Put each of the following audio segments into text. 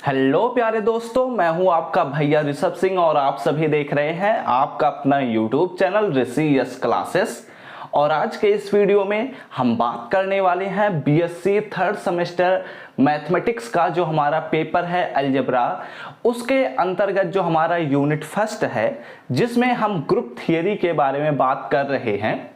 Hello प्यारे दोस्तों, मैं हूं आपका भैया ऋषभ सिंह और आप सभी देख रहे हैं आपका अपना यूट्यूब चैनल ऋषि यस क्लासेस। और आज के इस वीडियो में हम बात करने वाले हैं बीएससी थर्ड सेमेस्टर मैथमेटिक्स का जो हमारा पेपर है अलजेब्रा, उसके अंतर्गत जो हमारा यूनिट फर्स्ट है जिसमें हम ग्रुप थियरी के बारे में बात कर रहे हैं।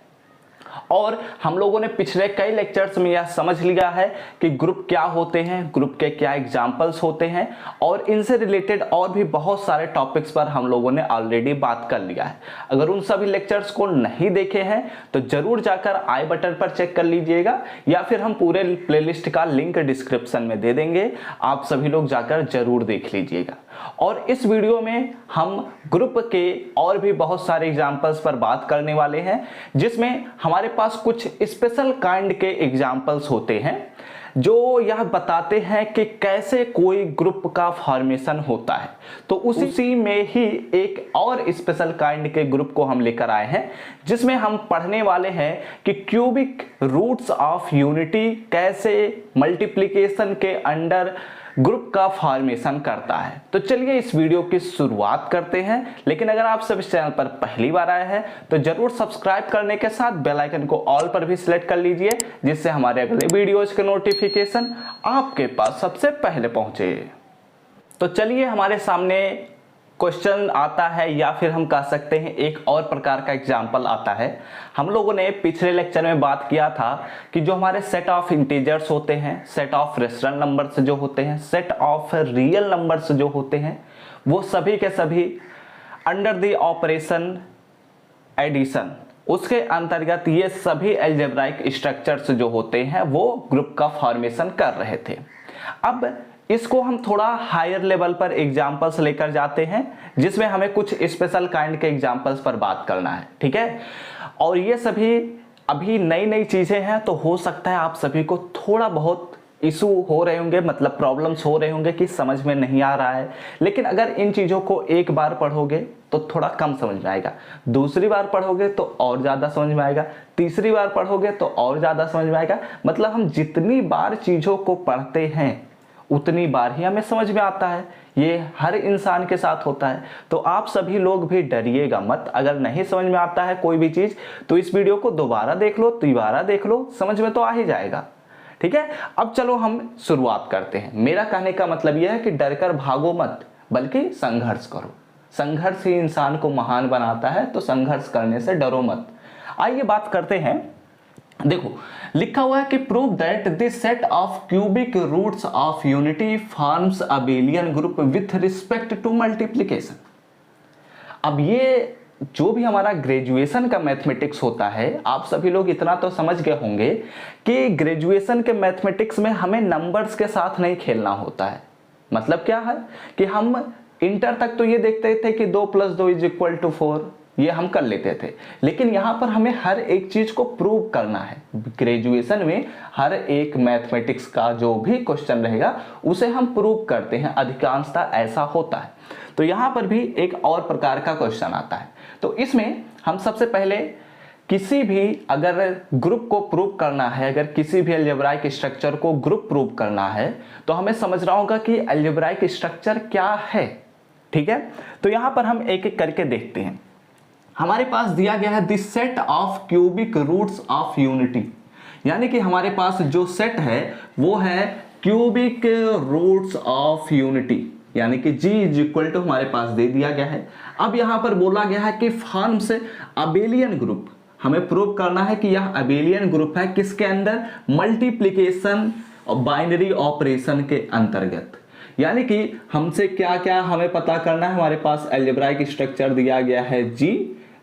और हम लोगों ने पिछले कई लेक्चर्स में यह समझ लिया है कि ग्रुप क्या होते हैं, ग्रुप के क्या एग्जाम्पल्स होते हैं और इनसे रिलेटेड और भी बहुत सारे टॉपिक्स पर हम लोगों ने ऑलरेडी बात कर लिया है। अगर उन सभी लेक्चर्स को नहीं देखे हैं तो जरूर जाकर आई बटन पर चेक कर लीजिएगा या फिर हम पूरे प्लेलिस्ट का लिंक डिस्क्रिप्शन में दे देंगे, आप सभी लोग जाकर जरूर देख लीजिएगा। और इस वीडियो में हम ग्रुप के और भी बहुत सारे एग्जाम्पल्स पर बात करने वाले हैं जिसमें हमारे पास कुछ स्पेशल काइंड के एग्जाम्पल्स होते हैं जो यह बताते हैं कि कैसे कोई ग्रुप का फॉर्मेशन होता है। तो उसी में ही एक और स्पेशल काइंड के ग्रुप को हम लेकर आए हैं जिसमें हम पढ़ने वाले हैं कि क्यूबिक रूट्स ऑफ यूनिटी कैसे मल्टीप्लिकेशन के अंडर ग्रुप का फॉर्मेशन करता है। तो चलिए इस वीडियो की शुरुआत करते हैं, लेकिन अगर आप सब इस चैनल पर पहली बार आए हैं तो जरूर सब्सक्राइब करने के साथ बेल आइकन को ऑल पर भी सिलेक्ट कर लीजिए जिससे हमारे अगले वीडियोज के नोटिफिकेशन आपके पास सबसे पहले पहुंचे। तो चलिए हमारे सामने क्वेश्चन आता है या फिर हम कह सकते हैं एक और प्रकार का एग्जाम्पल आता है। हम लोगों ने पिछले लेक्चर में बात किया था कि जो हमारे सेट ऑफ इंटीजर्स होते हैं, सेट ऑफ रेशनल नंबर्स जो होते हैं, सेट ऑफ रियल नंबर्स जो होते हैं, वो सभी के सभी अंडर द ऑपरेशन एडिशन उसके अंतर्गत ये सभी अलजेब्राइक स्ट्रक्चर्स जो होते हैं वो ग्रुप का फॉर्मेशन कर रहे थे। अब इसको हम थोड़ा हायर लेवल पर एग्जाम्पल्स लेकर जाते हैं जिसमें हमें कुछ स्पेशल काइंड के एग्जाम्पल्स पर बात करना है, ठीक है। और ये सभी अभी नई नई चीजें हैं तो हो सकता है आप सभी को थोड़ा बहुत इशू हो रहे होंगे, मतलब प्रॉब्लम्स हो रहे होंगे कि समझ में नहीं आ रहा है। लेकिन अगर इन चीज़ों को एक बार पढ़ोगे तो थोड़ा कम समझ में आएगा, दूसरी बार पढ़ोगे तो और ज़्यादा समझ में आएगा, तीसरी बार पढ़ोगे तो और ज़्यादा समझ में आएगा। मतलब हम जितनी बार चीज़ों को पढ़ते हैं उतनी बार ही हमें समझ में आता है। ये हर इंसान के साथ होता है। तो आप सभी लोग भी डरिएगा मत, अगर नहीं समझ में आता है कोई भी चीज़ तो इस वीडियो को दोबारा देख लो, तिबारा देख लो, समझ में तो आ ही जाएगा, ठीक है। अब चलो हम शुरुआत करते हैं। मेरा कहने का मतलब यह है कि डरकर भागो मत बल्कि संघर्ष करो। संघर्ष ही इंसान को महान बनाता है, तो संघर्ष करने से डरो मत। आइए बात करते हैं। देखो लिखा हुआ है कि prove that this set of cubic roots of unity forms abelian group with respect to multiplication. अब ये जो भी हमारा ग्रेजुएशन का मैथमेटिक्स होता है, आप सभी लोग इतना तो समझ गए होंगे कि ग्रेजुएशन के मैथमेटिक्स में हमें नंबर्स के साथ नहीं खेलना होता है। मतलब क्या है कि हम इंटर तक तो ये देखते थे कि 2 + 2 = 4, ये हम कर लेते थे। लेकिन यहाँ पर हमें हर एक चीज को प्रूव करना है। ग्रेजुएशन में हर एक मैथमेटिक्स का जो भी क्वेश्चन रहेगा उसे हम प्रूव करते हैं, अधिकांशतः ऐसा होता है। तो यहाँ पर भी एक और प्रकार का क्वेश्चन आता है। तो इसमें हम सबसे पहले किसी भी अगर ग्रुप को प्रूव करना है, अगर किसी भी अलजेब्राइक स्ट्रक्चर को ग्रुप प्रूव करना है तो हमें समझना होगा कि अलजेब्राइक स्ट्रक्चर क्या है, ठीक है। तो यहाँ पर हम एक एक करके देखते हैं। हमारे पास दिया गया है this set of cubic roots of unity, यानी कि हमारे पास जो सेट है वो है क्यूबिक रूट्स ऑफ यूनिटी, यानी कि G = हमारे पास दे दिया गया है। अब यहां पर बोला गया है कि फॉर्म्स अबेलियन ग्रुप, हमें प्रूव करना है कि यह अबेलियन ग्रुप है किसके अंदर, मल्टीप्लिकेशन और बाइनरी ऑपरेशन के अंतर्गत। यानी कि हमसे क्या क्या हमें पता करना है। हमारे पास अलजेब्राइक स्ट्रक्चर दिया गया है G,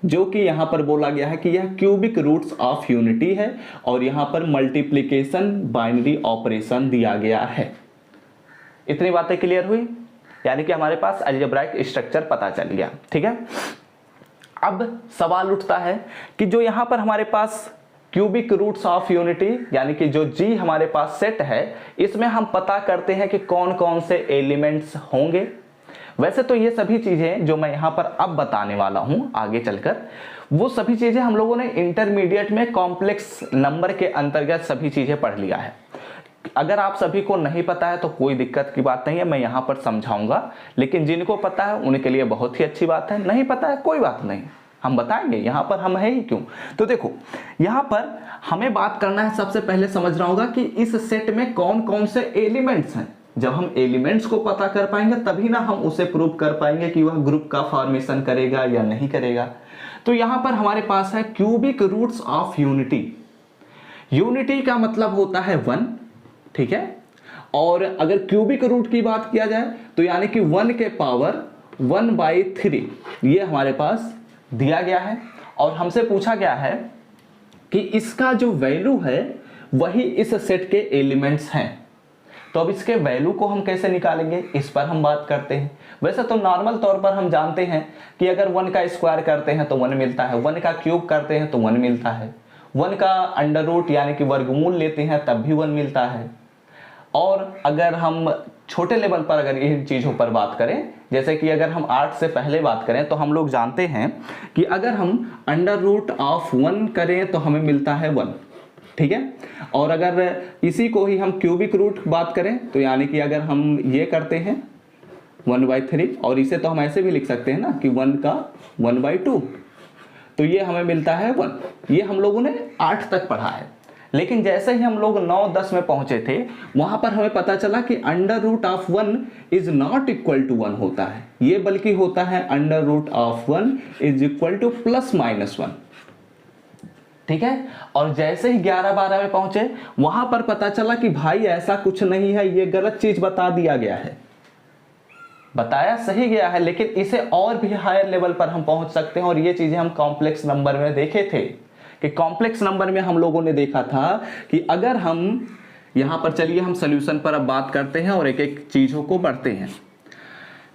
जो कि यहां पर बोला गया है कि यह क्यूबिक रूट्स ऑफ यूनिटी है और यहां पर मल्टीप्लिकेशन बाइनरी ऑपरेशन दिया गया है। इतनी बातें क्लियर हुई, यानी कि हमारे पास अलजेब्राइक स्ट्रक्चर पता चल गया, ठीक है। अब सवाल उठता है कि जो यहां पर हमारे पास क्यूबिक रूट्स ऑफ यूनिटी यानी कि जो G हमारे पास सेट है, इसमें हम पता करते हैं कि कौन कौन से एलिमेंट्स होंगे। वैसे तो ये सभी चीजें जो मैं यहाँ पर अब बताने वाला हूँ आगे चलकर, वो सभी चीजें हम लोगों ने इंटरमीडिएट में कॉम्प्लेक्स नंबर के अंतर्गत सभी चीजें पढ़ लिया है। अगर आप सभी को नहीं पता है तो कोई दिक्कत की बात नहीं है, मैं यहाँ पर समझाऊंगा, लेकिन जिनको पता है उनके लिए बहुत ही अच्छी बात है, नहीं पता है कोई बात नहीं, हम बताएंगे, यहाँ पर हम है ही क्यों। तो देखो यहाँ पर हमें बात करना है, सबसे पहले समझ रहा होगा कि इस सेट में कौन कौन से एलिमेंट्स हैं। जब हम एलिमेंट्स को पता कर पाएंगे तभी ना हम उसे प्रूव कर पाएंगे कि वह ग्रुप का फॉर्मेशन करेगा या नहीं करेगा। तो यहाँ पर हमारे पास है cubic roots of unity. Unity का मतलब होता है 1, ठीक है। और अगर क्यूबिक रूट की बात किया जाए तो यानी कि 1 के पावर 1/3 ये हमारे पास दिया गया है और हमसे पूछा गया है कि इसका जो वैल्यू है वही इस सेट के एलिमेंट्स हैं। तो अब इसके वैल्यू को हम कैसे निकालेंगे, इस पर हम बात करते हैं। वैसे तो नॉर्मल तौर पर हम जानते हैं कि अगर 1 का स्क्वायर करते हैं तो 1 मिलता है, 1 का क्यूब करते हैं तो 1 मिलता है, 1 का अंडर रूट यानी कि वर्गमूल लेते हैं तब भी 1 मिलता है। और अगर हम छोटे लेवल पर अगर इन चीज़ों पर बात करें, जैसे कि अगर हम 8 से पहले बात करें तो हम लोग जानते हैं कि अगर हम अंडर रूट ऑफ 1 करें तो हमें मिलता है 1, ठीक है। और अगर इसी को ही हम क्यूबिक रूट बात करें तो यानी कि अगर हम ये करते हैं 1/3, और इसे तो हम ऐसे भी लिख सकते हैं ना कि 1 का 1/2, तो ये हमें मिलता है 1। ये हम लोगों ने 8 तक पढ़ा है, लेकिन जैसे ही हम लोग 9-10 में पहुंचे थे वहां पर हमें पता चला कि under root of 1 is not equal to 1 होता है, ये बल्कि होता है under root of 1 is equal to +-1, ठीक है। और जैसे ही 11-12 में पहुंचे वहां पर पता चला कि भाई ऐसा कुछ नहीं है, ये गलत चीज बता दिया गया है, बताया सही गया है, लेकिन इसे और भी हायर लेवल पर हम पहुंच सकते हैं। और ये चीजें हम कॉम्प्लेक्स नंबर में देखे थे कि कॉम्प्लेक्स नंबर में हम लोगों ने देखा था कि अगर हम यहां पर, चलिए हम सॉल्यूशन पर अब बात करते हैं और एक एक चीजों को बढ़ते हैं।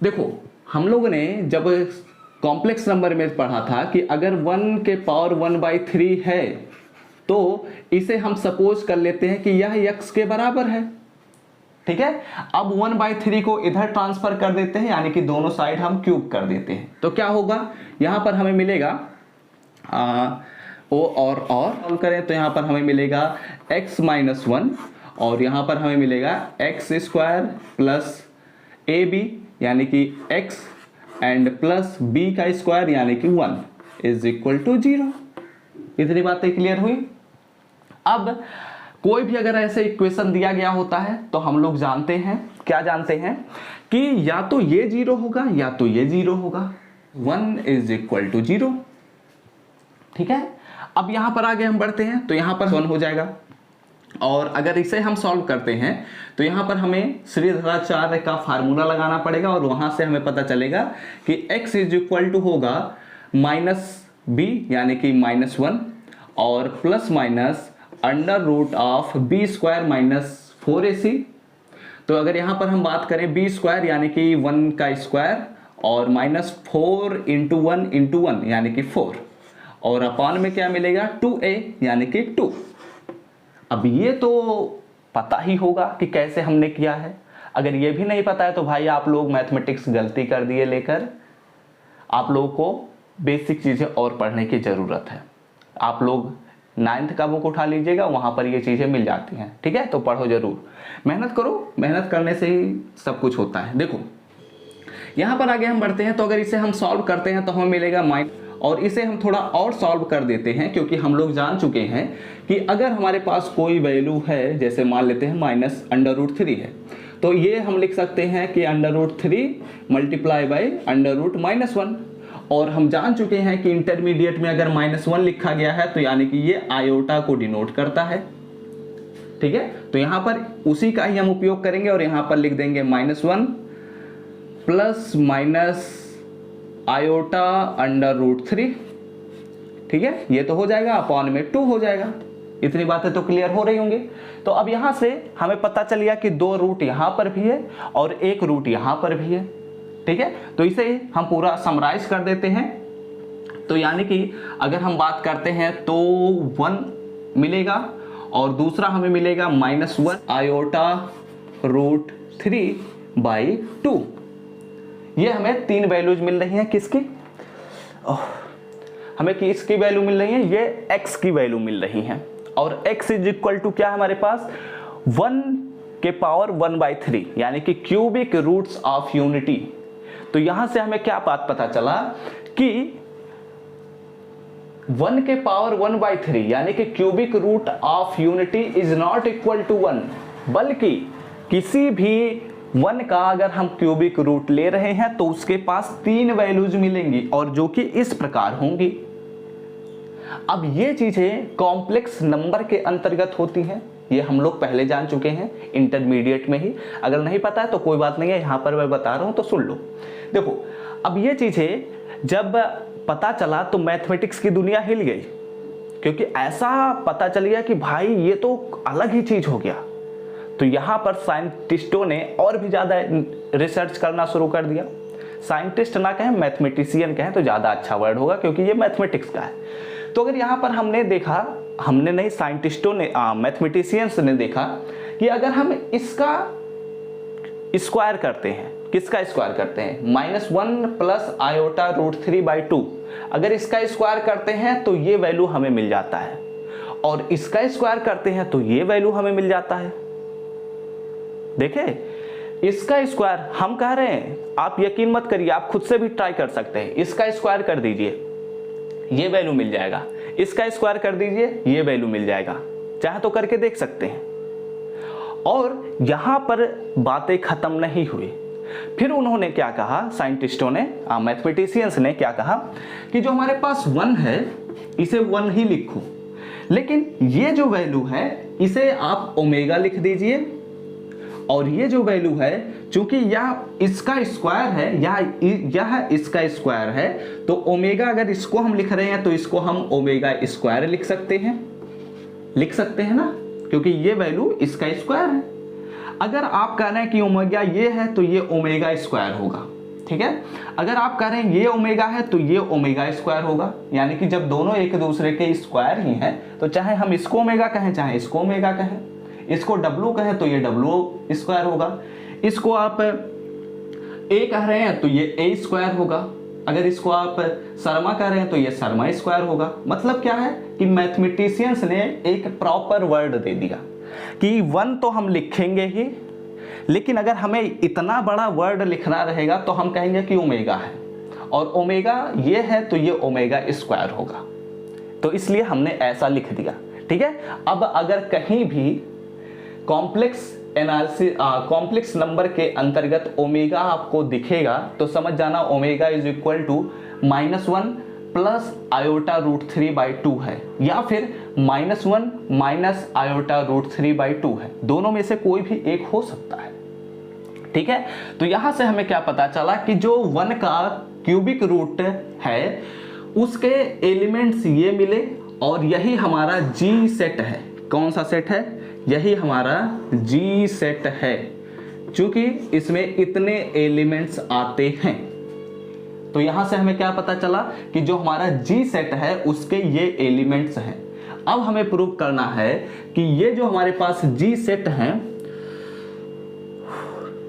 देखो हम लोगों ने जब कॉम्प्लेक्स नंबर में पढ़ा था कि अगर 1 के पावर 1/3 है तो इसे हम सपोज कर लेते हैं कि यह x के बराबर है, ठीक है। अब 1/3 को इधर ट्रांसफर कर देते हैं, यानी कि दोनों साइड हम क्यूब कर देते हैं, तो क्या होगा, यहां पर हमें मिलेगा और सॉल्व करें तो यहां पर हमें मिलेगा x-1 और यहां पर हमें मिलेगा x² प्लस ab यानी कि x एंड प्लस b का स्क्वायर यानी कि 1 इज इक्वल टू 0। इतनी बातें क्लियर हुई। अब कोई भी अगर ऐसे इक्वेशन दिया गया होता है तो हम लोग जानते हैं, क्या जानते हैं कि या तो ये 0 होगा या तो ये 0 होगा, 1 इज इक्वल टू 0, ठीक है। अब यहां पर आगे हम बढ़ते हैं तो यहां पर 1 हो जाएगा, और अगर इसे हम सॉल्व करते हैं तो यहां पर हमें श्रीधराचार्य का फार्मूला लगाना पड़ेगा और वहां से हमें पता चलेगा कि x इज इक्वल टू होगा -b यानी कि -1 और plus under root of b² - 4ac। तो अगर यहां पर हम बात करें b² यानी कि 1 का स्क्वायर और -4 × 1 × 1 यानी कि 4, और अपॉन में क्या मिलेगा 2a यानी कि 2। अब ये तो पता ही होगा कि कैसे हमने किया है। अगर ये भी नहीं पता है तो भाई आप लोग मैथमेटिक्स गलती कर दिए लेकर, आप लोगों को बेसिक चीज़ें और पढ़ने की ज़रूरत है। आप लोग 9th का बुक उठा लीजिएगा, वहाँ पर ये चीज़ें मिल जाती हैं, ठीक है। तो पढ़ो ज़रूर, मेहनत करो, मेहनत करने से ही सब कुछ होता है। देखो यहाँ पर आगे हम बढ़ते हैं तो अगर इसे हम सॉल्व करते हैं तो हमें मिलेगा और इसे हम थोड़ा और सॉल्व कर देते हैं, क्योंकि हम लोग जान चुके हैं कि अगर हमारे पास कोई वैल्यू है, जैसे मान लेते हैं -√3 है, तो ये हम लिख सकते हैं कि √3 × √-1, और हम जान चुके हैं कि इंटरमीडिएट में अगर -1 लिखा गया है तो यानी कि ये आयोटा को डिनोट करता है, ठीक है। तो यहाँ पर उसी का ही हम उपयोग करेंगे और यहाँ पर लिख देंगे -1 ± आयोटा √3, ठीक है। ये तो हो जाएगा, अपॉन में 2 हो जाएगा। इतनी बातें तो क्लियर हो रही होंगी। तो अब यहां से हमें पता चल गया कि 2 रूट यहां पर भी है और 1 रूट यहां पर भी है, ठीक है। तो इसे हम पूरा समराइज कर देते हैं। तो यानी कि अगर हम बात करते हैं तो 1 मिलेगा और दूसरा हमें मिलेगा -1 आयोटा √3/2। ये हमें 3 वैल्यूज मिल रही हैं, किसकी, हमें किसकी वैल्यू मिल रही है, ये x की वैल्यू मिल रही है। और x इज इक्वल टू क्या है हमारे पास 1 के पावर 1/3 यानी कि क्यूबिक रूट्स ऑफ यूनिटी। तो यहां से हमें क्या बात पता चला कि 1 के पावर 1/3 यानी कि cubic root of unity is not equal to 1, बल्कि किसी भी 1 का अगर हम क्यूबिक रूट ले रहे हैं तो उसके पास 3 वैल्यूज मिलेंगी और जो कि इस प्रकार होंगी। अब ये चीजें कॉम्प्लेक्स नंबर के अंतर्गत होती हैं, ये हम लोग पहले जान चुके हैं इंटरमीडिएट में ही। अगर नहीं पता है तो कोई बात नहीं है, यहां पर मैं बता रहा हूं तो सुन लो। देखो अब ये चीजें जब पता चला तो मैथमेटिक्स की दुनिया हिल गई, क्योंकि ऐसा पता चल गया कि भाई ये तो अलग ही चीज हो गया। तो यहां पर साइंटिस्टों ने और भी ज्यादा रिसर्च करना शुरू कर दिया। साइंटिस्ट ना कहें, मैथमेटिशियन कहें तो ज्यादा अच्छा वर्ड होगा, क्योंकि ये मैथमेटिक्स का है। तो अगर यहां पर हमने देखा, हमने नहीं साइंटिस्टों ने, मैथमेटिशियंस ने देखा कि अगर हम इसका स्क्वायर करते हैं, किसका स्क्वायर करते हैं, -1 प्लस आयोटा रूट 3/2, अगर इसका स्क्वायर करते हैं तो ये वैल्यू हमें मिल जाता है, और इसका स्क्वायर करते हैं तो ये वैल्यू हमें मिल जाता है। देखे, इसका स्क्वायर हम कह रहे हैं, आप यकीन मत करिए, आप खुद से भी ट्राई कर सकते हैं। इसका स्क्वायर कर दीजिए, ये वैल्यू मिल जाएगा। इसका स्क्वायर कर दीजिए, ये वैल्यू मिल जाएगा। चाहे तो करके देख सकते हैं। और यहां पर बातें खत्म नहीं हुई। फिर उन्होंने क्या कहा, साइंटिस्टों ने, मैथमेटिशियंस ने क्या कहा कि जो हमारे पास 1 है इसे 1 ही लिखो, लेकिन ये जो वैल्यू है इसे आप ओमेगा लिख दीजिए, और ये जो वैल्यू है चूंकि यह इसका स्क्वायर है, यह इसका स्क्वायर है, तो ओमेगा अगर इसको हम लिख रहे हैं तो इसको हम ओमेगा स्क्वायर लिख सकते हैं ना, क्योंकि ये वैल्यू इसका स्क्वायर है। अगर आप कह रहे हैं कि ओमेगा ये है तो ये ओमेगा स्क्वायर होगा, ठीक है। अगर आप कह रहे हैं ये ओमेगा है तो ये ओमेगा स्क्वायर होगा, यानी कि जब दोनों एक दूसरे के स्क्वायर ही हैं तो चाहे हम इसको ओमेगा कहें चाहे इसको ओमेगा कहें, इसको W कहें तो ये W स्क्वायर होगा, इसको आप A कह रहे हैं तो ये A स्क्वायर होगा, अगर इसको आप शर्मा कह रहे हैं तो ये शर्मा स्क्वायर होगा। मतलब क्या है कि मैथमेटिशियंस ने एक प्रॉपर वर्ड दे दिया कि 1 तो हम लिखेंगे ही, लेकिन अगर हमें इतना बड़ा वर्ड लिखना रहेगा तो हम कहेंगे कि ओमेगा है, और ओमेगा ये है तो ये ओमेगा स्क्वायर होगा। तो इसलिए हमने ऐसा लिख दिया, ठीक है। अब अगर कहीं भी कॉम्प्लेक्स नंबर के अंतर्गत ओमेगा आपको दिखेगा तो समझ जाना omega is equal to -1 plus iota root 3/2 है, या फिर -1 माइनस आयोटा रूट 3/2 है। दोनों में से कोई भी एक हो सकता है, ठीक है। तो यहां से हमें क्या पता चला कि जो 1 का क्यूबिक रूट है उसके एलिमेंट्स ये मिले, और यही हमारा जी सेट है। कौन सा सेट है? यही हमारा जी सेट है, क्योंकि इसमें इतने एलिमेंट्स आते हैं। तो यहां से हमें क्या पता चला कि जो हमारा जी सेट है उसके ये एलिमेंट्स हैं। अब हमें प्रूव करना है कि ये जो हमारे पास जी सेट हैं,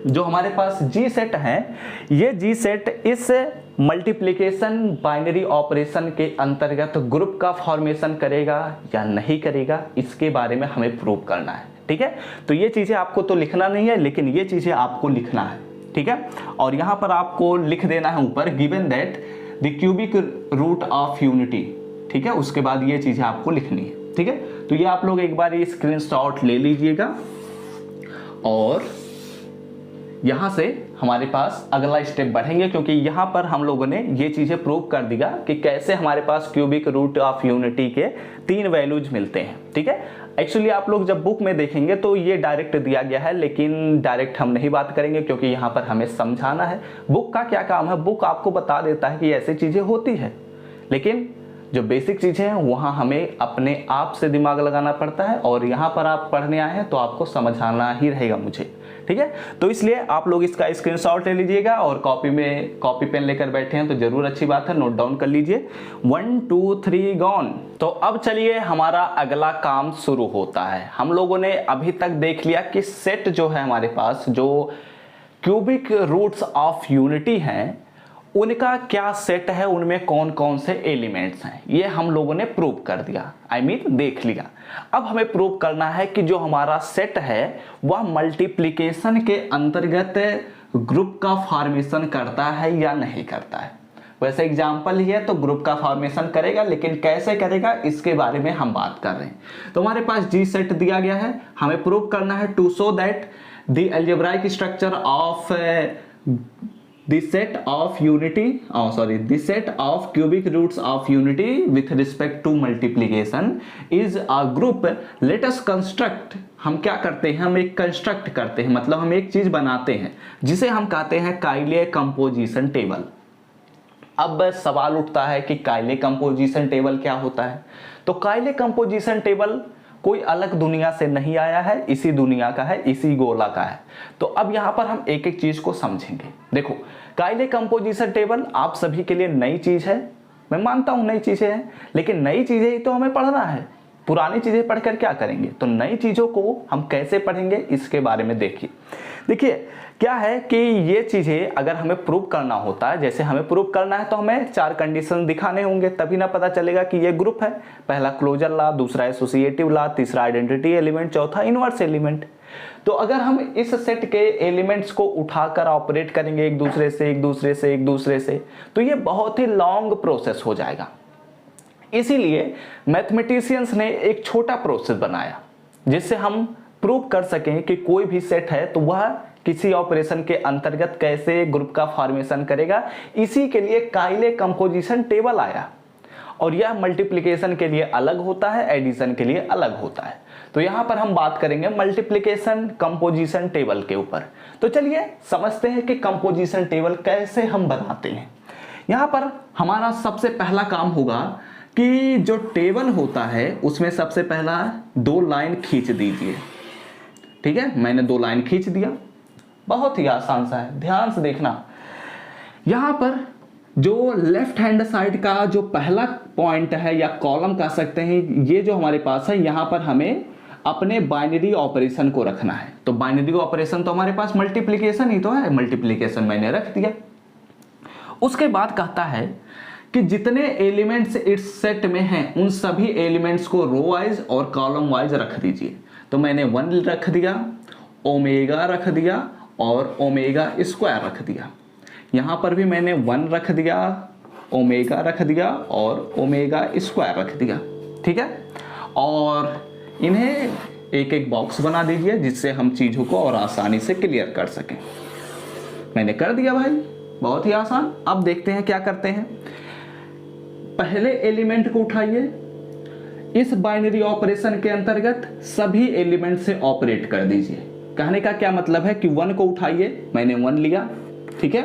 जो हमारे पास जी सेट हैं, ये जी सेट इस मल्टीप्लिकेशन बाइनरी ऑपरेशन के अंतर्गत ग्रुप का फॉर्मेशन करेगा या नहीं करेगा, इसके बारे में हमें प्रूव करना है, ठीक है। तो ये चीजें आपको तो लिखना नहीं है, लेकिन ये चीजें आपको लिखना है, ठीक है। और यहां पर आपको लिख देना है ऊपर, given that the cubic root of unity, ठीक है। उसके बाद ये चीजें आपको लिखनी है, ठीक है। तो ये आप लोग एक बार ये स्क्रीनशॉट ले लीजिएगा, और यहां से हमारे पास अगला स्टेप बढ़ेंगे, क्योंकि यहां पर हम लोगों ने ये चीजें प्रूव कर दिया कि कैसे हमारे पास क्यूबिक रूट ऑफ यूनिटी के 3 वैल्यूज मिलते हैं, ठीक है। एक्चुअली आप लोग जब बुक में देखेंगे तो ये डायरेक्ट दिया गया है, लेकिन डायरेक्ट हम नहीं बात करेंगे क्योंकि यहाँ पर हमें समझाना है। बुक का क्या काम है, बुक आपको बता देता है कि ऐसी चीजें होती है, लेकिन जो बेसिक चीजें हैं वहाँ हमें अपने आप से दिमाग लगाना पड़ता है, और यहाँ पर आप पढ़ने आए हैं तो आपको समझाना ही रहेगा मुझे, ठीक है। तो इसलिए आप लोग इसका स्क्रीनशॉट ले लीजिएगा, और कॉपी पेन लेकर बैठे हैं तो जरूर अच्छी बात है, नोट डाउन कर लीजिए। 1 2 3 गॉन। तो अब चलिए हमारा अगला काम शुरू होता है। हम लोगों ने अभी तक देख लिया कि सेट जो है हमारे पास, जो क्यूबिक रूट्स ऑफ यूनिटी हैं, उनका क्या सेट है, उनमें कौन कौन से एलिमेंट्स हैं, ये हम लोगों ने प्रूव कर दिया, देख लिया। अब हमें प्रूव करना है कि जो हमारा सेट है वह मल्टीप्लिकेशन के अंतर्गत ग्रुप का फॉर्मेशन करता है या नहीं करता है। वैसे एग्जाम्पल ही है तो ग्रुप का फॉर्मेशन करेगा, लेकिन कैसे करेगा इसके बारे में हम बात कर रहे हैं। तो हमारे पास जी सेट दिया गया है, हमें प्रूव करना है to show that the algebraic structure of the set of cubic roots of unity with respect to multiplication is a group. Let us construct, हम क्या करते हैं, हम एक कंस्ट्रक्ट करते हैं, मतलब हम एक चीज बनाते हैं जिसे हम कहते हैं कायले कंपोजिशन टेबल। अब सवाल उठता है कि कायले कंपोजिशन टेबल क्या होता है। तो कायले कंपोजिशन टेबल कोई अलग दुनिया से नहीं आया है, इसी दुनिया का है, इसी गोला का है। तो अब यहाँ पर हम एक एक चीज को समझेंगे। देखो, कायले कंपोजिशन टेबल आप सभी के लिए नई चीज है, मैं मानता हूं नई चीजें हैं, लेकिन नई चीजें ही तो हमें पढ़ना है, पुरानी चीजें पढ़कर क्या करेंगे। तो नई चीजों को हम कैसे पढ़ेंगे इसके बारे में देखिए क्या है कि ये चीजें अगर हमें प्रूव करना होता है, जैसे हमें प्रूव करना है तो हमें 4 कंडीशन दिखाने होंगे, तभी ना पता चलेगा कि ये ग्रुप है। पहला क्लोजर लॉ, दूसरा एसोसिएटिव लॉ, तीसरा आइडेंटिटी एलिमेंट, चौथा इनवर्स एलिमेंट। तो अगर हम इस सेट के एलिमेंट्स को उठाकर ऑपरेट करेंगे एक दूसरे से, तो ये बहुत ही लॉन्ग प्रोसेस हो जाएगा। इसीलिए मैथमेटिशियंस ने एक छोटा प्रोसेस बनाया जिससे हम प्रूव कर सकें कि कोई भी सेट है तो वह किसी ऑपरेशन के अंतर्गत कैसे ग्रुप का फॉर्मेशन करेगा। इसी के लिए कायले कंपोजिशन टेबल आया, और यह मल्टीप्लिकेशन के लिए अलग होता है, एडिशन के लिए अलग होता है। तो यहां पर हम बात करेंगे मल्टीप्लिकेशन कंपोजिशन टेबल के ऊपर। तो चलिए समझते हैं कि कंपोजिशन टेबल कैसे हम बनाते हैं। यहां पर हमारा सबसे पहला काम होगा कि जो टेबल होता है उसमें सबसे पहला 2 लाइन खींच दीजिए। ठीक है, मैंने 2 लाइन खींच दिया, बहुत ही आसान सा है, ध्यान से देखना। यहां पर जो लेफ्ट हैंड साइड का जो पहला पॉइंट है या कॉलम कह सकते हैं, ये जो हमारे पास है, यहां पर हमें अपने बाइनरी ऑपरेशन को रखना है। तो बाइनरी ऑपरेशन तो हमारे पास मल्टीप्लिकेशन ही तो है, मल्टीप्लिकेशन मैंने रख दिया। उसके बाद कहता है कि जितने एलिमेंट्स इस सेट में हैं उन सभी एलिमेंट्स को रो वाइज और कॉलम वाइज रख दीजिए। तो मैंने 1 रख दिया, ओमेगा रख दिया और ओमेगा स्क्वायर रख दिया। यहां पर भी मैंने 1 रख दिया, ओमेगा रख दिया और ओमेगा स्क्वायर रख दिया। ठीक है, और इन्हें एक एक बॉक्स बना दीजिए जिससे हम चीजों को और आसानी से क्लियर कर सकें। मैंने कर दिया भाई, बहुत ही आसान। अब देखते हैं क्या करते हैं। पहले एलिमेंट को उठाइए, इस बाइनरी ऑपरेशन के अंतर्गत सभी एलिमेंट से ऑपरेट कर दीजिए। कहने का क्या मतलब है कि 1 को उठाइए, मैंने 1 लिया। ठीक है,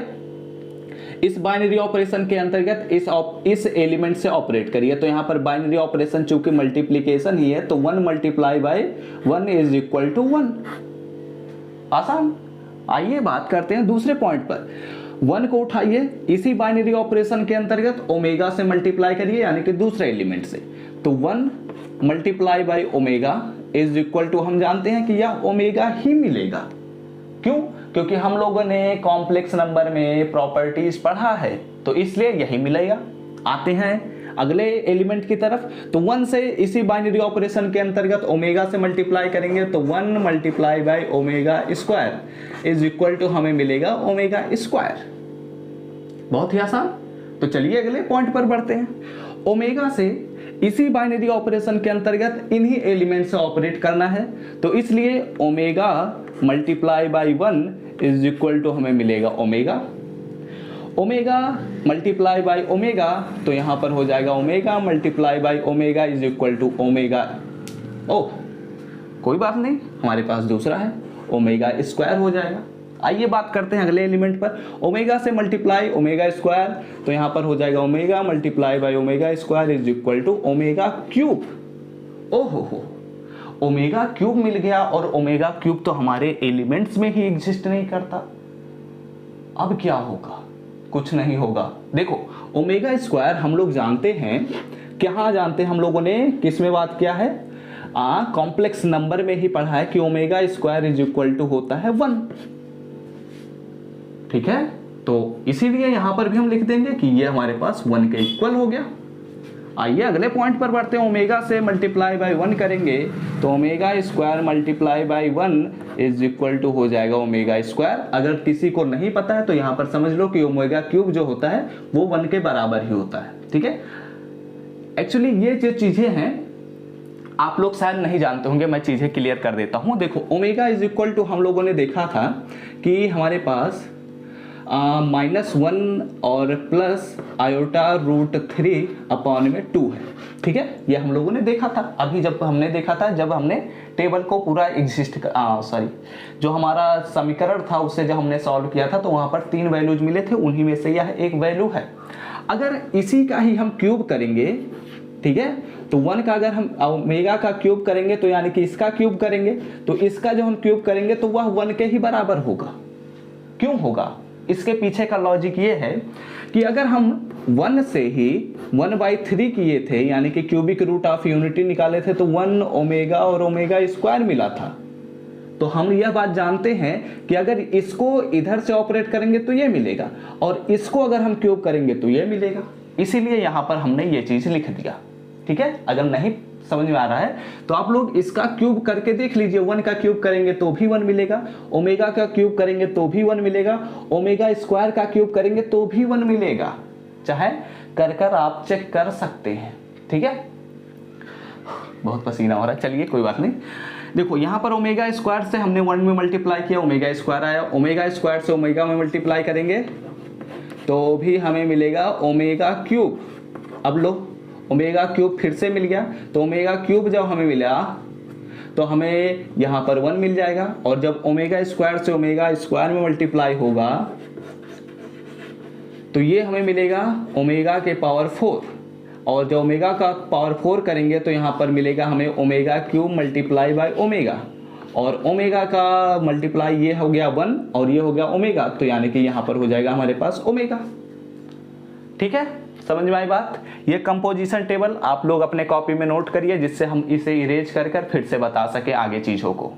इस बाइनरी ऑपरेशन के अंतर्गत इस एलिमेंट से ऑपरेट करिए। तो यहां पर बाइनरी ऑपरेशन चूंकि मल्टीप्लिकेशन ही है तो 1 multiply by 1 is equal to 1। आसान। आइए बात करते हैं दूसरे पॉइंट पर। 1 को उठाइए, इसी बाइनरी ऑपरेशन के अंतर्गत ओमेगा से मल्टीप्लाई करिए, यानी कि दूसरे एलिमेंट से। तो 1 multiply by omega is equal to, हम जानते हैं कि यह ओमेगा ही मिलेगा। क्यों? क्योंकि हम लोगों ने कॉम्प्लेक्स नंबर में प्रॉपर्टीज पढ़ा है, तो इसलिए यही मिलेगा। आते हैं अगले एलिमेंट की तरफ। तो 1 से इसी बाइनरी ऑपरेशन के अंतर्गत ओमेगा से मल्टीप्लाई करेंगे तो 1 multiply by omega square is equal to हमें मिलेगा ओमेगा स्क्वायर। बहुत ही आसान। तो चलिए अगले पॉइंट पर बढ़ते हैं। ओमेगा से इसी बाइनरी ऑपरेशन के अंतर्गत इन्हीं एलिमेंट से ऑपरेट करना है, तो इसलिए omega multiply by 1 is equal to हमें मिलेगा omega. Omega multiply by omega, तो यहां पर हो जाएगा omega multiply by omega is equal to omega. Oh, कोई बात नहीं, हमारे पास दूसरा है, ओमेगा स्क्वायर हो जाएगा। आइए बात करते हैं अगले एलिमेंट पर। ओमेगा से मल्टीप्लाई ओमेगा स्क्वायर, तो यहां पर हो जाएगा omega multiply by omega square is equal to omega cube. ओहो, ओमेगा क्यूब मिल गया, और ओमेगा क्यूब तो हमारे एलिमेंट्स में ही एग्जिस्ट नहीं करता। अब क्या होगा? कुछ नहीं होगा। देखो, ओमेगा स्क्वायर हम लोग जानते हैं, क्या जानते हैं हम लोगों ने, किस में बात किया है, कॉम्प्लेक्स नंबर में ही पढ़ा है कि omega square is equal to होता है 1। ठीक है, तो इसीलिए यहां पर भी हम लिख देंगे कि ये हमारे पास 1 के इक्वल हो गया। आइए अगले पॉइंट पर बढ़ते हैं। ओमेगा से मल्टीप्लाई बाय 1 करेंगे तो omega square multiply by 1 is equal to हो जाएगा ओमेगा स्क्वायर। अगर किसी को नहीं पता है तो यहाँ पर समझ लो कि ओमेगा क्यूब जो होता है वो 1 के बराबर ही होता है। ठीक है, एक्चुअली ये जो चीजें हैं आप लोग शायद नहीं जानते होंगे, मैं चीजें क्लियर कर देता हूँ। देखो ओमेगा इज इक्वल टू हम लोगों ने देखा था कि हमारे पास -1 और प्लस आयोटा √3 अपॉन में 2 है। ठीक है, ये हम लोगों ने देखा था अभी, जब हमने देखा था जब हमने टेबल को पूरा जो हमारा समीकरण था उसे जब हमने सॉल्व किया था तो वहां पर 3 वैल्यूज मिले थे, उन्हीं में से यह एक वैल्यू है। अगर इसी का ही हम क्यूब करेंगे, ठीक है, तो 1 का अगर हम ओमेगा का क्यूब करेंगे तो यानी कि इसका क्यूब करेंगे तो इसका जो हम क्यूब करेंगे तो वह 1 के ही बराबर होगा। क्यों होगा? इसके पीछे का लॉजिक ये है कि अगर हम 1 से ही 1/3 किए थे यानी कि क्यूबिक रूट ऑफ यूनिटी निकाले थे तो 1 ओमेगा और ओमेगा स्क्वायर मिला था। तो हम यह बात जानते हैं कि अगर इसको इधर से ऑपरेट करेंगे तो ये मिलेगा और इसको अगर हम क्यूब करेंगे तो ये मिलेगा, इसीलिए यहां पर हमने ये चीज लिख दिया। ठीक है, अगर नहीं समझ में आ रहा है तो आप लोग इसका क्यूब करके देख लीजिए। 1 का क्यूब करेंगे तो भी 1 मिलेगा, ओमेगा का क्यूब करेंगे तो भी 1 मिलेगा, ओमेगा स्क्वायर का क्यूब करेंगे तो भी 1 मिलेगा। चाहे कर आप चेक कर सकते हैं। ठीक है, बहुत पसीना हो रहा है, चलिए कोई बात नहीं। देखो यहाँ पर ओमेगा स्क्वायर से हमने 1 में मल्टीप्लाई किया, ओमेगा स्क्वायर आया, ओमेगा स्क्वायर से ओमेगा में मल्टीप्लाई करेंगे तो भी हमें मिलेगा ओमेगा क्यूब। अब लो ओमेगा क्यूब फिर से मिल गया तो ओमेगा क्यूब जब हमें मिला तो हमें यहाँ पर 1 मिल जाएगा और जब ओमेगा स्क्वायर से ओमेगा स्क्वायर में मल्टीप्लाई होगा तो ये हमें मिलेगा ओमेगा के पावर 4 और जब ओमेगा का पावर 4 करेंगे तो यहाँ पर मिलेगा हमें omega cube multiply by omega और ओमेगा का मल्टीप्लाई ये हो गया 1 और ये हो गया ओमेगा, तो यानी कि यहाँ पर हो जाएगा हमारे पास ओमेगा। ठीक है, समझ में आई बात? ये कंपोजिशन टेबल आप लोग अपने कॉपी में नोट करिए जिससे हम इसे इरेज कर फिर से बता सके आगे चीजों को।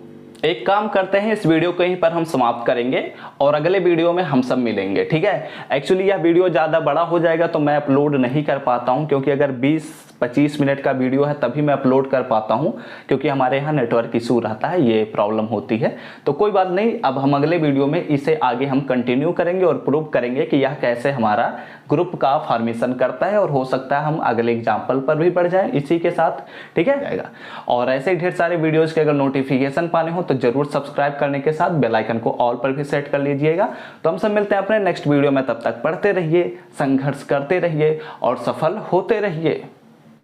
एक काम करते हैं, इस वीडियो को यहीं पर हम समाप्त करेंगे और अगले वीडियो में हम सब मिलेंगे। ठीक है, एक्चुअली यह वीडियो ज़्यादा बड़ा हो जाएगा तो मैं अपलोड नहीं कर पाता हूं, क्योंकि अगर 20-25 मिनट का वीडियो है तभी मैं अपलोड कर पाता हूं, क्योंकि हमारे यहाँ नेटवर्क इशू रहता है, ये प्रॉब्लम होती है। तो कोई बात नहीं, अब हम अगले वीडियो में इसे आगे हम कंटिन्यू करेंगे और प्रूव करेंगे कि यह कैसे हमारा ग्रुप का फॉर्मेशन करता है और हो सकता है हम अगले एग्जाम्पल पर भी बढ़ जाएं इसी के साथ। ठीक है जाएगा, और ऐसे ढेर सारे वीडियोस के अगर नोटिफिकेशन पाने हो तो जरूर सब्सक्राइब करने के साथ बेल आइकन को ऑल पर भी सेट कर लीजिएगा। तो हम सब मिलते हैं अपने नेक्स्ट वीडियो में, तब तक पढ़ते रहिए, संघर्ष करते रहिए और सफल होते रहिए।